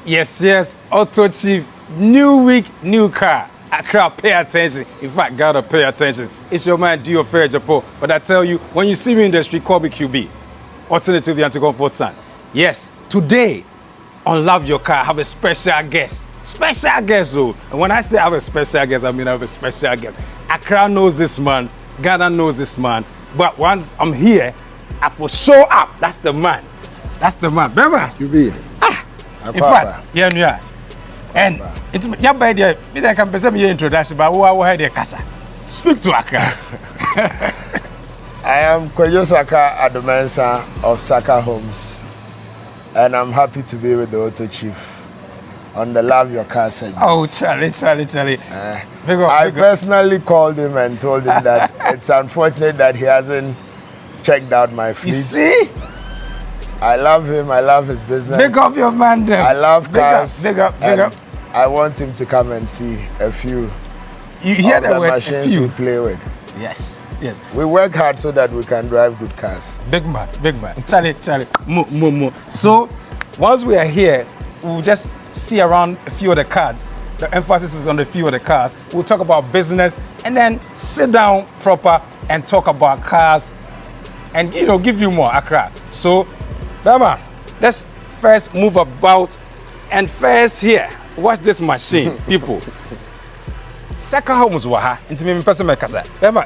Yes, Auto Chief, new week, new car. Accra, pay attention. In fact, gotta pay attention. It's your man, Dio Fair Japo. But I tell you, when you see me in the street, call me QB. Alternatively, anti-comfort son. Yes, today, on Love Your Car, I have a special guest. Special guest, though. And when I say I have a special guest, I mean I have a special guest. Accra knows this man. Ghana knows this man. But once I'm here, I will show up. That's the man. That's the man. Remember? QB. In fact, yeah. And it's your idea. I can present your introduction, but who are the casa? Speak to Accra. I am Kwadwo Saka Addo Mensah of SAKA HOMES, and I'm happy to be with the Auto Chief on the Love Your Car segment. Oh, Charlie. I personally called him and told him that it's unfortunate that he hasn't checked out my fleet. You see? I love him. I love his business. Big up your man there. I love cars. Big up. I want him to come and see a few. You hear of the the word machines a few. we play with. Yes. We work hard so that we can drive good cars. Big man. Charlie. Mo. So, once we are here, we'll just see around a few of the cars. The emphasis is on a few of the cars. We'll talk about business and then sit down proper and talk about cars and, give you more Accra. So, Baba, let's first move about and first here. Watch this machine, people. SAKA HOMES waha. Into me person my casa. Baba,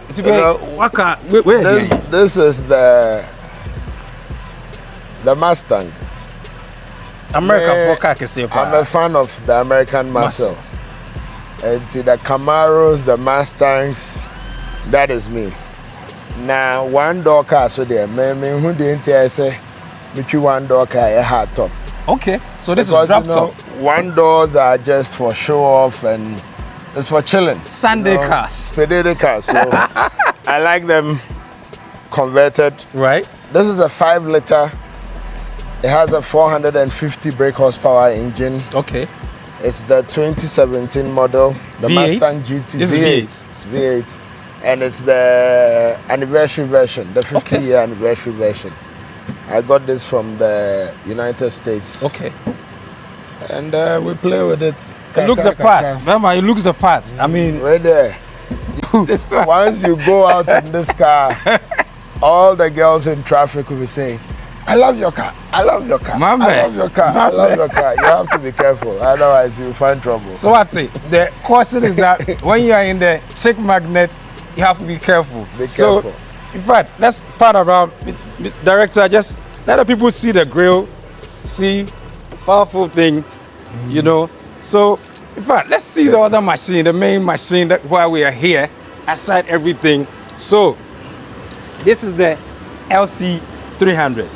this is the Mustang. American car can say. I'm a fan of the American muscle. And the Camaros, the Mustangs, that is me. Now one door car so there, who didn't say one door car a hard top. Okay, so this is drop top. One doors are just for show off and it's for chilling. Sunday cars. Sunday cars. So I like them converted. Right. This is a 5-liter. It has a 450 brake horsepower engine. Okay. It's the 2017 model, the V8? Mustang GT. This is V8. It's V8. And it's the anniversary version, the 50-year anniversary version. I got this from the United States. Okay. And we play with it. It looks the part. Remember, it looks the part. I mean, right there. Once you go out in this car, all the girls in traffic will be saying, I love your car. I love your car. I love your car. I love your car. You have to be careful, otherwise you'll find trouble. So what's it? The question is that when you are in the chick magnet, you have to be careful. Be careful. So, in fact, let's part around. Director, just let the people see the grill, see powerful thing, So, in fact, let's see the other machine, the main machine that while we are here, aside everything. So, this is the LC300.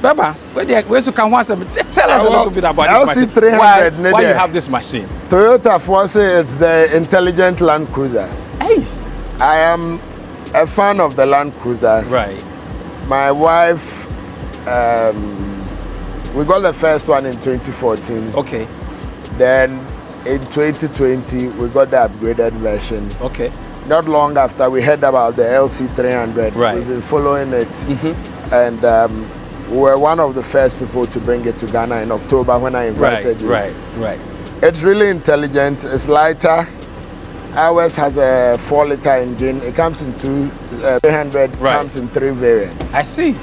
Baba, where you can once tell us a little bit about this machine. LC300. Why you have this machine? Toyota Force, it's the intelligent Landcruiser. Hey. I am a fan of the Landcruiser. Right. My wife, we got the first one in 2014. Okay. Then in 2020, we got the upgraded version. Okay. Not long after, we heard about the LC300. Right. We've been following it. And we were one of the first people to bring it to Ghana in October when I invited you. Right. It's really intelligent. It's lighter. Ours has a 4-liter engine. It comes in 300 comes in 3 variants. I see.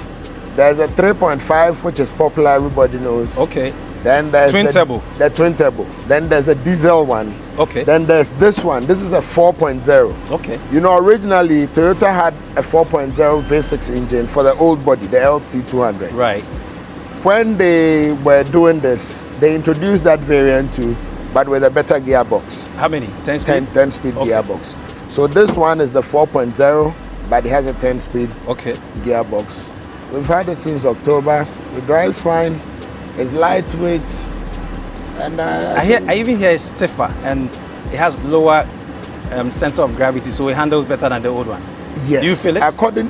There's a 3.5, which is popular, everybody knows. Okay. Then there's twin turbo. The twin turbo. Then there's a diesel one. Okay. Then there's this one. This is a 4.0. Okay. Originally Toyota had a 4.0 V6 engine for the old body, the LC200. Right. When they were doing this, they introduced that variant too, but with a better gearbox. How many? 10 speed? 10-speed gearbox. So this one is the 4.0, but it has a 10-speed gearbox. We've had it since October. It drives fine. It's lightweight. And I even hear it's stiffer and it has lower center of gravity, so it handles better than the old one. Yes. Do you feel it?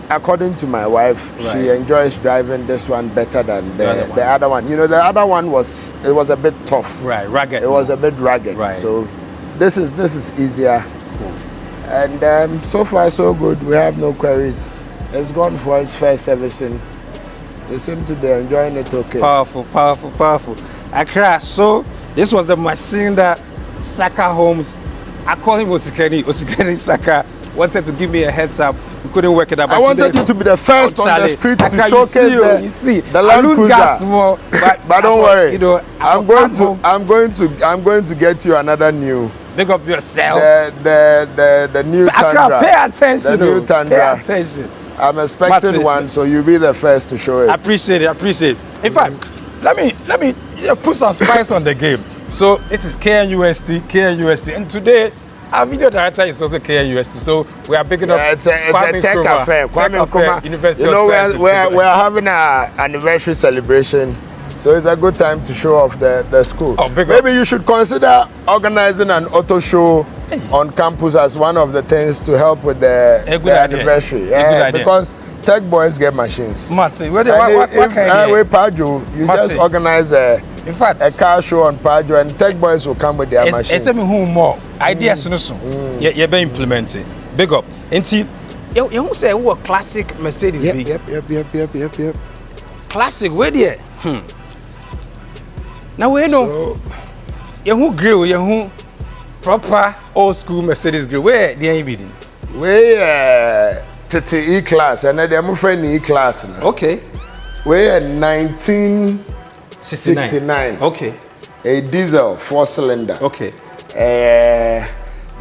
According to my wife, she enjoys driving this one better than the other one. The other one was a bit tough. Right, rugged. It was a bit rugged. Right. So this is easier. Cool. And so far so good. We have no queries. It's gone for its first servicing. They seem to be enjoying it okay. Powerful. Accra. So This was the machine that Saka Homes, I call him Osikeni Saka, wanted to give me a heads up. We couldn't work it out. I wanted you to be the first on the street to showcase the Landcruiser. But don't worry, you know, I'm going to get you another new. Big up yourself. The new Tundra. Pay attention. The new Tundra. Pay attention. I'm expecting one, so you'll be the first to show it. I appreciate it. In fact, let me put some spice on the game. So this is KNUST, and today our video director is also KNUST. So we are picking up. It's a tech affair. Kwame Nkrumah. University you know, we're having an anniversary celebration. So it's a good time to show off the school. Oh, maybe you should consider organizing an auto show on campus as one of the things to help with the anniversary. Yeah, because tech boys get machines. Marty, what can you just organize a car show on Pajo, and tech boys will come with their machines. It's more ideas. You're being implemented. Big up. And see, you say what classic Mercedes? Yep. Classic, where there? Now we know you grill, you proper old school Mercedes grill. Where the ABD? We Titi E-Class, and then I'm friend E-Class now. Okay. We 1969. Okay. A diesel 4-cylinder. Okay.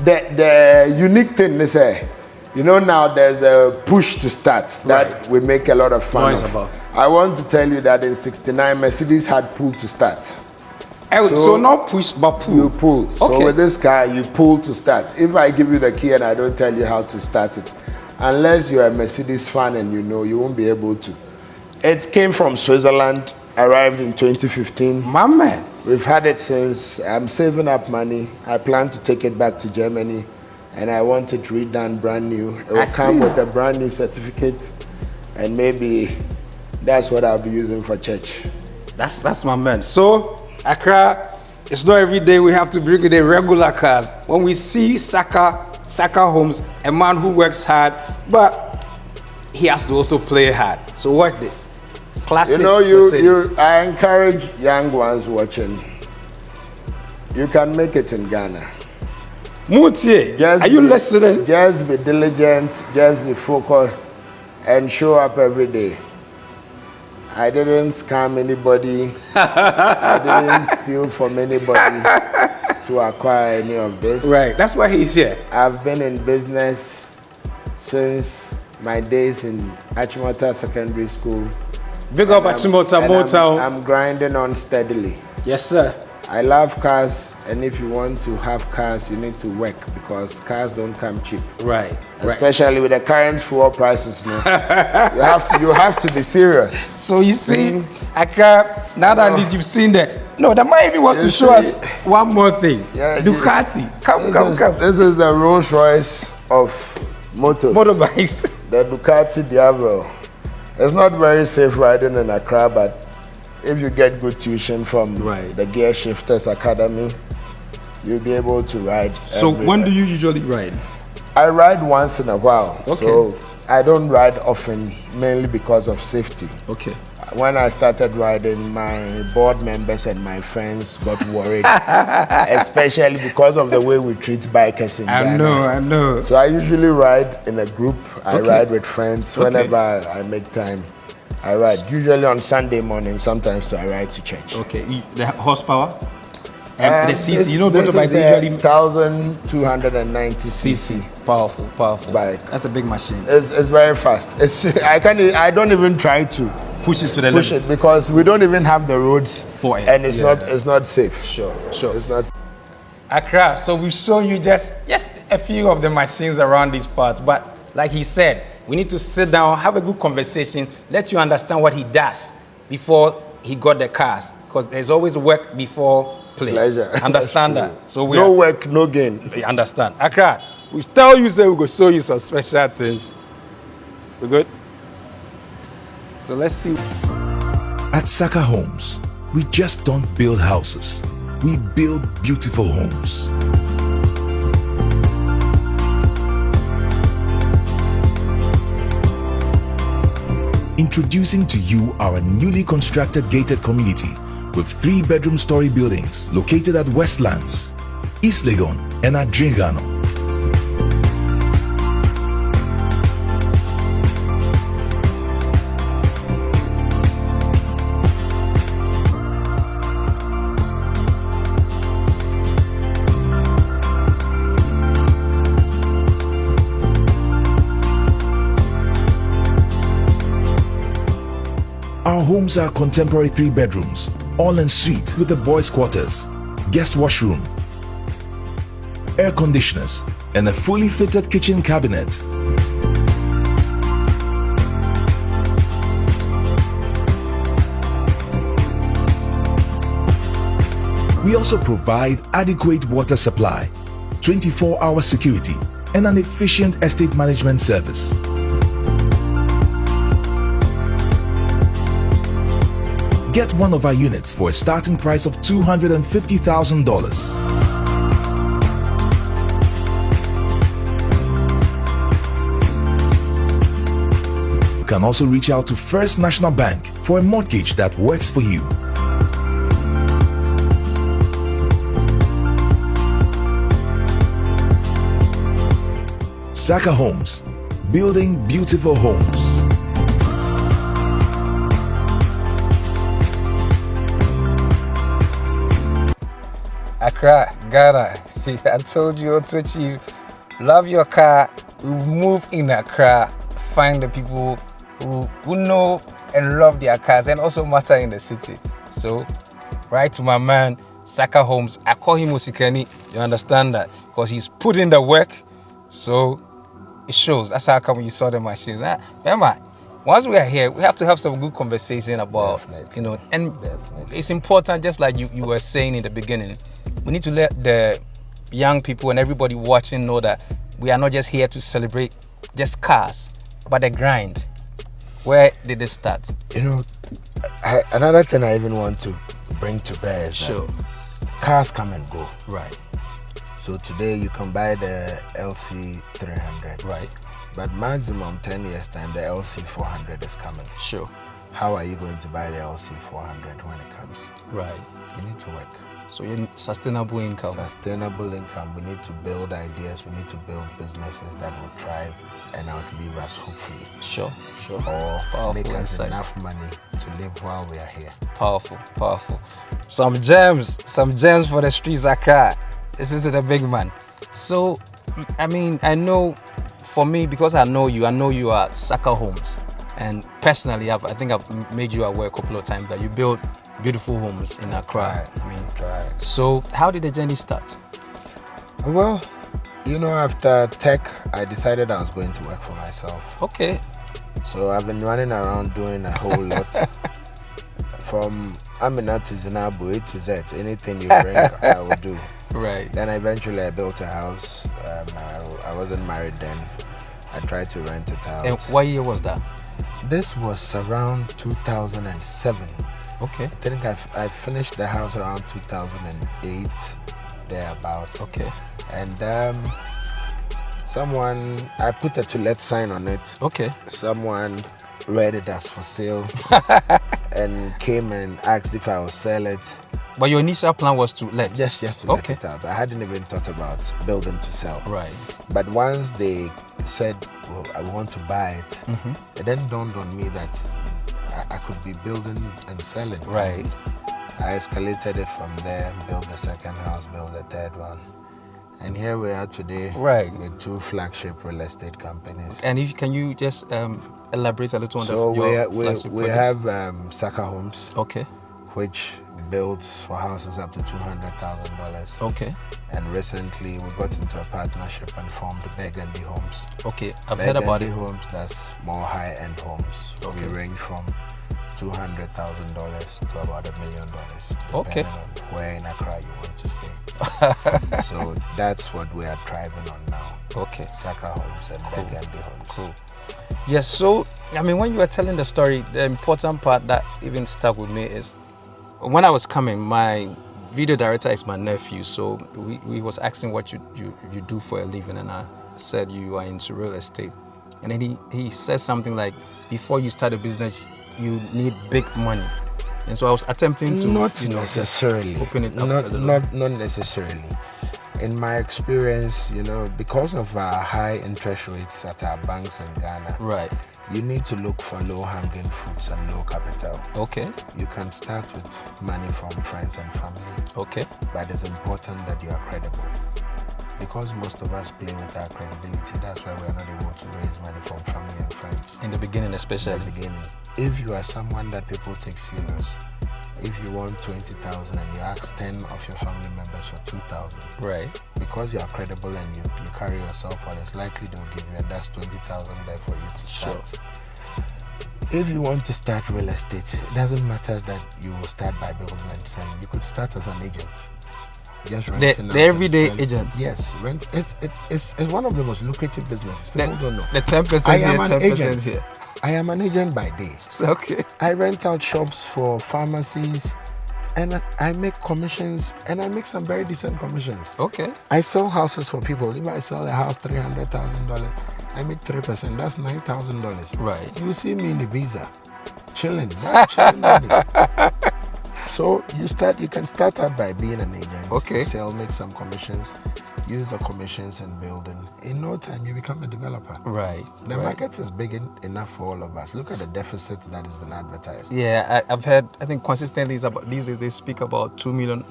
The unique thing is, you know, now there's a push to start that we make a lot of fun of. I want to tell you that in 69, Mercedes had pull to start. So not push, but pull. You pull. Okay. So with this car, you pull to start. If I give you the key and I don't tell you how to start it, unless you're a Mercedes fan and you know, you won't be able to. It came from Switzerland, arrived in 2015. My man. We've had it since. I'm saving up money. I plan to take it back to Germany, and I want it redone brand new. It will come with a brand new certificate, and maybe that's what I'll be using for church. That's my man. So, Accra, it's not every day we have to bring in the regular cars. When we see Saka Homes, a man who works hard, but he has to also play hard. So watch this. Classic. You know, I encourage young ones watching. You can make it in Ghana. Mutie, are you listening? Just be diligent, just be focused, and show up every day. I didn't scam anybody. I didn't steal from anybody to acquire any of this. Right, that's why he's here. I've been in business since my days in Achimota Secondary School. Big up Achimota, Motown. I'm grinding on steadily. Yes, sir. I love cars, and if you want to have cars, you need to work because cars don't come cheap. Right. Especially with the current fuel prices now. you have to be serious. So you see, Accra, now that you've seen that. No, the man even wants to show us one more thing. Yeah, Ducati. Come. This is the Rolls Royce of motorbikes. The Ducati Diablo. It's not very safe riding in Accra, but if you get good tuition from the Gear Shifters Academy, you'll be able to ride. So when do you usually ride? I ride once in a while. Okay. So I don't ride often, mainly because of safety. Okay. When I started riding, my board members and my friends got worried, especially because of the way we treat bikers in Ghana. I know. So I usually ride in a group. I ride with friends whenever I make time. I ride usually on Sunday morning, sometimes I ride to church. Okay, the horsepower? The CC, you know, motorbikes usually 1,290 cc. Powerful bike. That's a big machine. It's very fast. I don't even try to push it to the limit it because we don't even have the roads for it, and it's not safe. Sure. It's not. Accra, so we've shown you just a few of the machines around these parts, but like he said, we need to sit down, have a good conversation, let you understand what he does before he got the cars, because there's always work before play. Pleasure. Understand that? So no work, no gain. Understand. Accra, we tell you say we go show you some special things. We good? So let's see. At Saka Homes, we just don't build houses. We build beautiful homes. Introducing to you our newly constructed gated community with 3-bedroom story buildings located at Westlands, East Legon, and at Dringano. Our homes are contemporary 3 bedrooms, all en suite with the boys' quarters, guest washroom, air conditioners, and a fully fitted kitchen cabinet. We also provide adequate water supply, 24-hour security, and an efficient estate management service. Get one of our units for a starting price of $250,000. You can also reach out to First National Bank for a mortgage that works for you. Saka Homes, building beautiful homes. Accra, Ghana. I told you, Auto Chief, love your car. We move in Accra, find the people who know and love their cars and also matter in the city. So, right to my man, Saka Homes. I call him Osikani. You understand that? Because he's put in the work. So, it shows. That's how come you saw the machines. Remember, once we are here, we have to have some good conversation about, and it's important, just like you were saying in the beginning, we need to let the young people and everybody watching know that we are not just here to celebrate just cars, but the grind. Where did it start? Another thing I even want to bring to bear is that cars come and go. Right. So today you can buy the LC300. Right. But maximum 10 years time, the LC400 is coming. Sure. How are you going to buy the LC400 when it comes? Right. You need to work. So you need sustainable income. Sustainable income. We need to build ideas. We need to build businesses that will thrive and outlive us, hopefully. Sure. Or Powerful make us insight. enough money to live while we are here. Powerful. Some gems for the streets, Accra. This is the big man. So, I mean, I know for me, because I know you are Saka Homes. And personally, I think I've made you aware a couple of times that you build beautiful homes in Accra. Right. So how did the journey start? Well, after tech, I decided I was going to work for myself. Okay. So I've been running around doing a whole lot. From Amina to Zinabu, A to Z, anything you bring, I will do. Right. Then eventually I built a house. I wasn't married then. I tried to rent it out. And what year was that? This was around 2007. Okay. I think I finished the house around 2008, thereabout. Okay. And I put a to let sign on it. Okay. Someone read it as for sale and came and asked if I would sell it. But your initial plan was to let? Just to let it out. I hadn't even thought about building to sell. Right. But once they said, well, I want to buy it, it then dawned on me that I could be building and selling. Right. I escalated it from there, built the second house, built the third one. And here we are today, right, with 2 flagship real estate companies. And can you just elaborate a little on your flagship we have Saka Homes, okay, which builds for houses up to $200,000. Okay. And recently we got into a partnership and formed Burgundy Homes. Okay, I've heard about it. Burgundy Homes does more high-end homes. Okay. We range from $200,000 to about $1 million. Okay. Depending on where in Accra you want to stay. So that's what we are thriving on now. Okay. Saka Homes and Burgundy Homes. Cool. Yes, so I mean, when you were telling the story, the important part that even stuck with me is when I was coming, my video director is my nephew, so we was asking what you do for a living, and I said you are into real estate. And then he said something like, before you start a business, you need big money. And so I was attempting to not necessarily open it up not necessarily. In my experience, because of our high interest rates at our banks in Ghana, right, you need to look for low-hanging fruits and low capital. Okay. You can start with money from friends and family. Okay. But it's important that you are credible. Because most of us play with our credibility, that's why we're not able to raise money from family and friends. In the beginning, especially. In the beginning. If you are someone that people take serious, if you want 20,000 and you ask 10 of your family members for 2,000, right? Because you are credible and you carry yourself well, it's likely they'll give you, and that's 20,000 there for you to start. Sure. If you want to start real estate, it doesn't matter that you will start by building and selling. You could start as an agent. Just renting the everyday agent. Yes, rent. It's one of the most lucrative businesses. People don't know. The 10% here, 10% here. I am an agent by day. Okay. I rent out shops for pharmacies, and I make commissions, and I make some very decent commissions. Okay. I sell houses for people. If I sell a house $300,000, I make 3%. That's $9,000. Right. You see me in Ibiza, chilling. That's chilling money. So you can start out by being an agent. Okay. Sell, make some commissions, use the commissions and building. In no time, you become a developer. Right. The market is big enough for all of us. Look at the deficit that has been advertised. Yeah, I've heard. I think consistently is about these days they speak about 2 million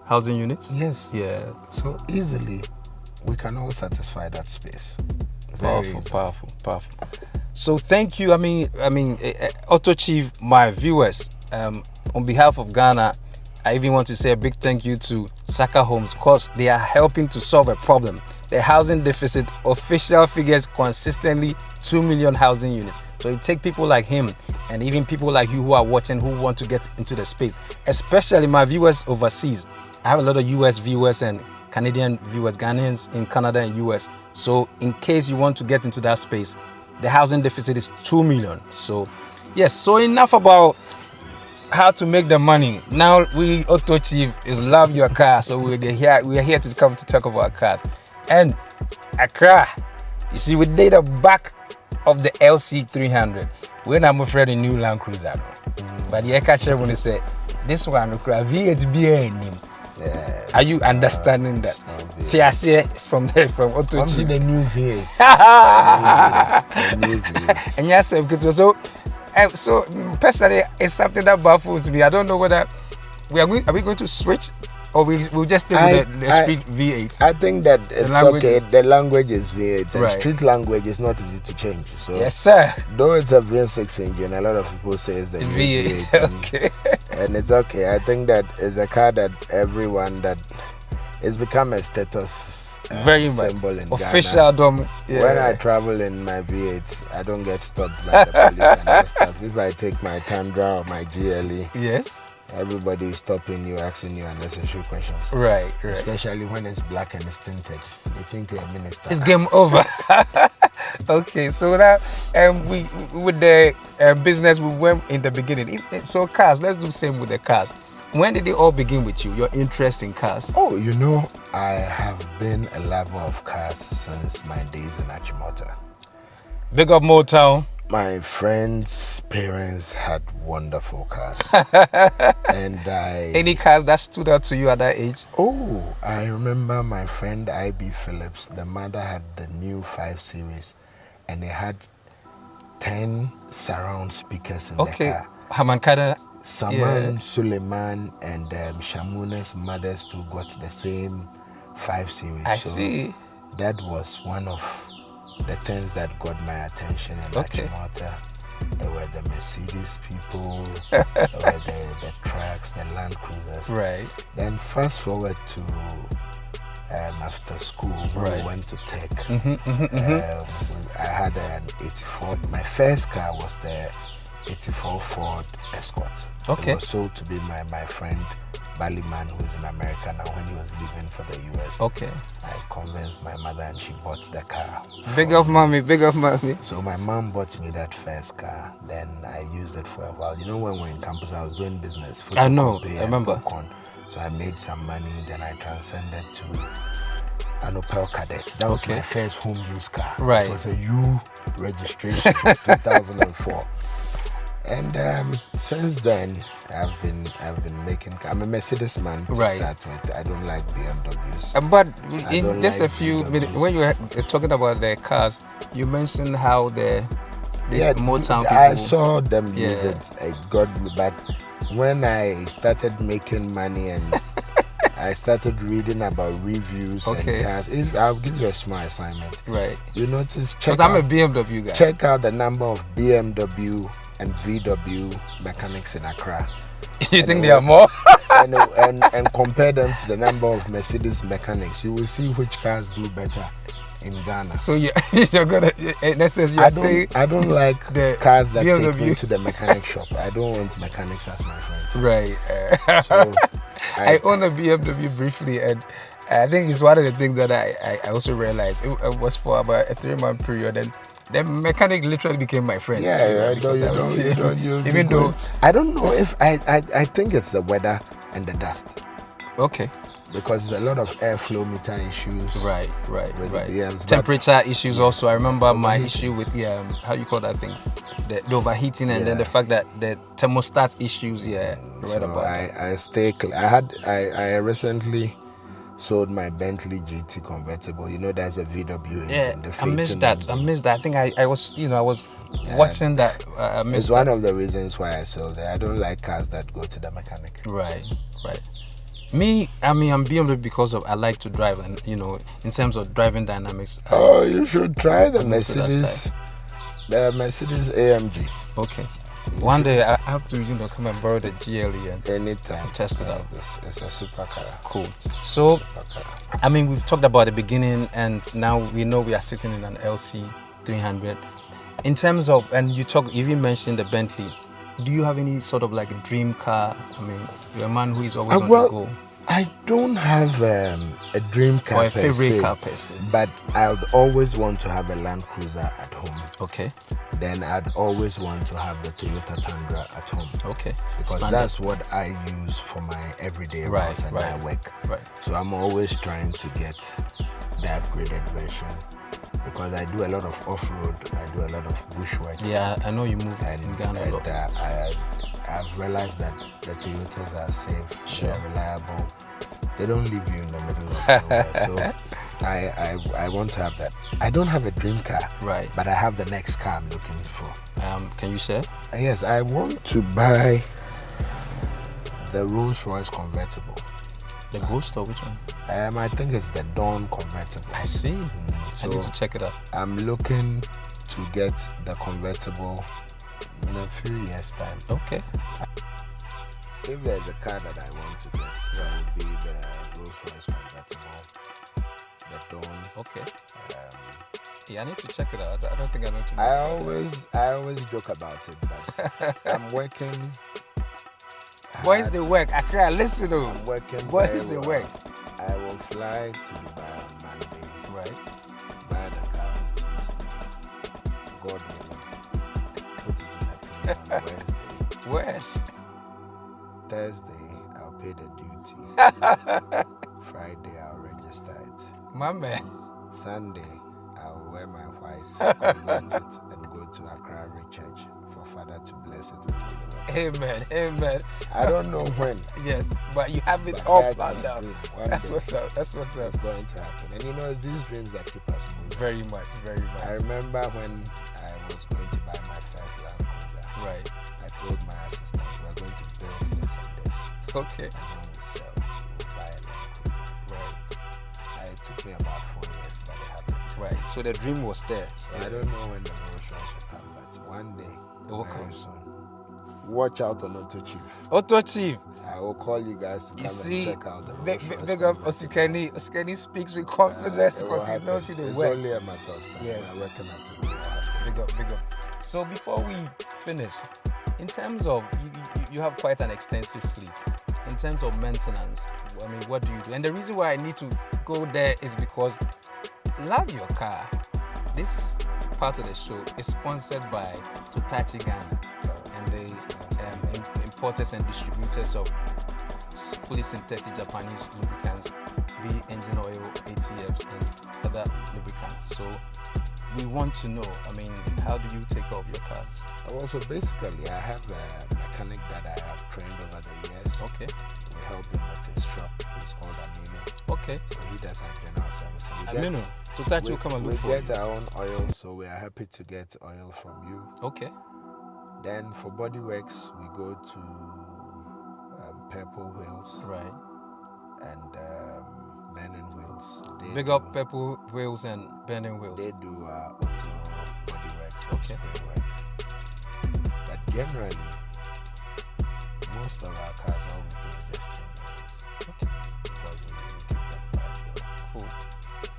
housing units. Yes. Yeah. So easily, we can all satisfy that space. Powerful. So thank you. I mean, Auto Chief, my viewers. On behalf of Ghana, I even want to say a big thank you to Saka Homes because they are helping to solve a problem. The housing deficit, official figures consistently 2 million housing units. So it takes people like him and even people like you who are watching who want to get into the space, especially my viewers overseas. I have a lot of US viewers and Canadian viewers, Ghanaians in Canada and US. So in case you want to get into that space, the housing deficit is 2 million. So yes, so enough about how to make the money. Now we Auto Chief is love your car, so we are here to come to talk about cars. And Accra, you see, we did the back of the LC300 when I'm afraid a new Landcruiser. But the catcher when they say this one V8 BN. Yeah. Are you understanding that? See, I see it from Auto Chief. The new V8. The new V8. And yes, so personally, it's something that baffles me. I don't know whether are we going to switch or we'll just stay with the street V8. I think that it's okay. The language is V8 and right. Street language is not easy to change. So yes, sir. Though it's a V6 engine, a lot of people say it's the V8. Okay. And it's okay. I think that it's a car that everyone that it's become a status. Very much official dom. Yeah. When I travel in my V8, I don't get stopped like the police and all stuff. If I take my Tundra or my GLE, yes, everybody is stopping you, asking you unnecessary questions. Right. Especially when it's black and it's tinted. They think you're a minister. It's game over. Okay, so that we with the business we went in the beginning. So cars, let's do the same with the cars. When did it all begin with you, your interest in cars? Oh, I have been a lover of cars since my days in Achimota. Big up Motown. My friends' parents had wonderful cars. And Any cars that stood out to you at that age? Oh, I remember my friend I.B. Phillips. The mother had the new 5 Series and they had 10 surround speakers in the car. Hamankada. Saman, Suleiman, and Shamuna's mothers too got the same 5 Series. I see. That was one of the things that got my attention in Achimota. There were the Mercedes people, there were the trucks, the Land Cruisers. Right. Then fast forward to after school, we went to Tech. I had an 84. My first car was the 84 Ford Escort. Okay. It was sold to be my friend Baliman, who is in America now. When he was leaving for the US, I convinced my mother and she bought the car. Big up mommy. So my mom bought me that first car. Then I used it for a while. When we were in campus, I was doing business. I know, I remember. Popcorn. So I made some money. Then I transcended to an Opel Kadett. That was my first home use car. Right. It was a U registration, 2004. And since then, I've been making. I'm a Mercedes man to Right. start with. I don't like BMWs. But I in don't just like a few BMWs. minutes, when you were talking about the cars, you mentioned how this Motown people. I saw them Yeah. use it. It got me. But when I started making money and I started reading about reviews Okay. and cars, I'll give you a small assignment. Right. You notice, Because I'm a BMW guy. check out the number of BMW and VW mechanics in Accra. You think they are more? and compare them to the number of Mercedes mechanics. You will see which cars do better in Ghana. So you're gonna. In essence, you're saying I don't like the cars that BMW. take me to the mechanic shop. I don't want mechanics as my friends. right. So I own a BMW briefly, and I think it's one of the things that I also realized. It was for about a 3-month period, and the mechanic literally became my friend. Even though I don't know if I think it's the weather and the dust, okay, because there's a lot of airflow meter issues. right. With the BMs, but Temperature issues also. I remember my issue with how you call that thing, the overheating, and then the fact that the thermostat issues. Yeah, right So about that. I stay clear. I recently sold my Bentley GT convertible. You know, there's a VW engine. Yeah, the I missed Phaeton that. engine. I missed that. I think I was watching that. I It's missed one that. of the reasons why I sold it. I don't like cars that go to the mechanic. Right. Me, I'm BMW because I like to drive, and in terms of driving dynamics. Oh, you should try the I'll move to that Mercedes. side. The Mercedes AMG. Okay. One day I have to, come and borrow the GLE and Anytime. test it out. It's a super car. Cool. So, Super car. I mean, we've talked about the beginning, and now we know we are sitting in an LC300. In terms of, and you even mentioned the Bentley. Do you have any sort of like a dream car? I mean, you're a man who is always on the go. I don't have a dream car Or a per favorite se, car per se. but I would always want to have a Landcruiser at home. Okay. Then I'd always want to have the Toyota Tundra at home. Okay. Because Standard. that's what I use for my everyday Right, routes and right. my work. Right. So I'm always trying to get the upgraded version, because I do a lot of off-road, I do a lot of bushwork. Yeah, I know you move in Ghana a lot. I've realized that the Toyotas are safe, Sure. they're reliable, they don't leave you in the middle of nowhere. So I want to have that. I don't have a dream car, Right. but I have the next car I'm looking for. Can you share? Yes, I want to buy the Rolls-Royce convertible. The Ghost or which one? I think it's the Dawn convertible. I see. I need So to check it out. I'm looking to get the convertible in a few years' time. Okay. If there's a car that I want to get, that would be the Rolls-Royce convertible, the Dawn. Okay. Yeah, I need to check it out. I don't think I know too much. I always joke about it, but I'm working. Where's the work? Accra, listen to. I'm working. Where's very the well. work? I will fly to Dubai on Monday. Right. Buy the car on Tuesday. God willing. Put it in the plane on Wednesday. Where? Thursday, I'll pay the duty. Friday, I'll register it. My man. Sunday, I'll wear my white, convert it, and go to Accra Church for Father to bless it with holy water. Amen. I don't know when. Yes, but you have it But all that's planned my out. dream. One That's day what's up. It's going to happen. And it's these dreams that keep us moving. Very much. I remember when I was going to buy my first Landcruiser. Right. I told my assistant, we're going to build this and this. Okay. And when we sell, we'll buy a Landcruiser. Right. It took me about 4 years, but it happened. Right. So the dream was there. So I don't know when the Rolls Royce will come, but one day, It will very come. soon. Watch out on Auto Chief. Auto Chief. I will call you guys to come You see, and check out the big, Rolls Royce big up convertible. Osikeni. Osikeni speaks with confidence It will because he happen. knows he did It's work. only a matter of time. Yes. I reckon it will happen. Big up. So before we finish, in terms of you have quite an extensive fleet. In terms of maintenance, I mean, what do you do? And the reason why I need to go there is because Love Your Car. This part of the show is sponsored by Toyota Ghana and the importers and distributors of fully synthetic Japanese lubricants, be engine oil, ATFs, and other lubricants. So we want to know, I mean, how do you take care of your cars? Well, so basically, I have a mechanic that I have trained over the years. Okay. We help him with his shop. It's called Amino. Okay. So he does our general service. Amino. So that will come and look for we you. get our own oil, so we are happy to get oil from you. Okay. Then for body works, we go to Purple Wheels. Right. And Burning Wheels. Big up Purple Wheels and Burning Wheels. They do auto body works. Okay. Spray work. But generally, most of our cars, all we do is just change oils. Okay. Because we keep them quite well. Cool.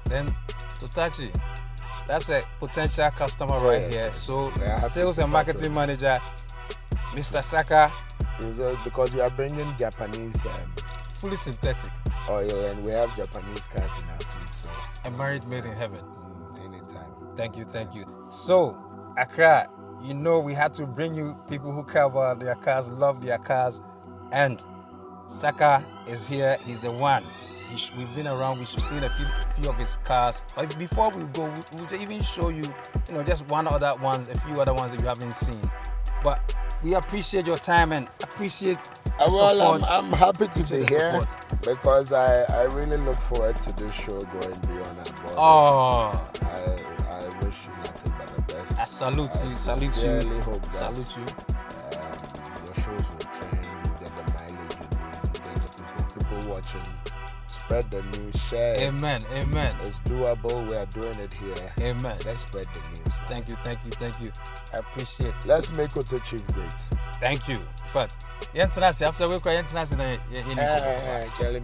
Then, Totachi, that's a potential customer right Yes, here. yes. So, We are happy sales to and marketing manager, Mr. Saka, Because we are bringing Japanese fully synthetic, oil, and we have Japanese cars in our fleet. So a marriage made in heaven. anytime. Thank you, thank you. So, Accra, you know we had to bring you people who care about their cars, love their cars, and Saka is here. He's the one. We've been around. We should see a few of his cars. But before we go, we'll even show you, just a few other ones that you haven't seen. But we appreciate your time and appreciate your support. I'm happy to be here support. because I really look forward to this show going beyond our borders. Oh, I wish you nothing but the best. I salute you. Salute sincerely you. hope that Salute you. your shows will train, you get the mileage you need, you get the people watching. Spread the news, share it. Amen. Amen. It's doable. We are doing it here. Amen. Let's spread the news. Thank you. Thank you. Thank you. I appreciate it. Let's make Auto Chief great. Thank you. But after we cry, Charlie,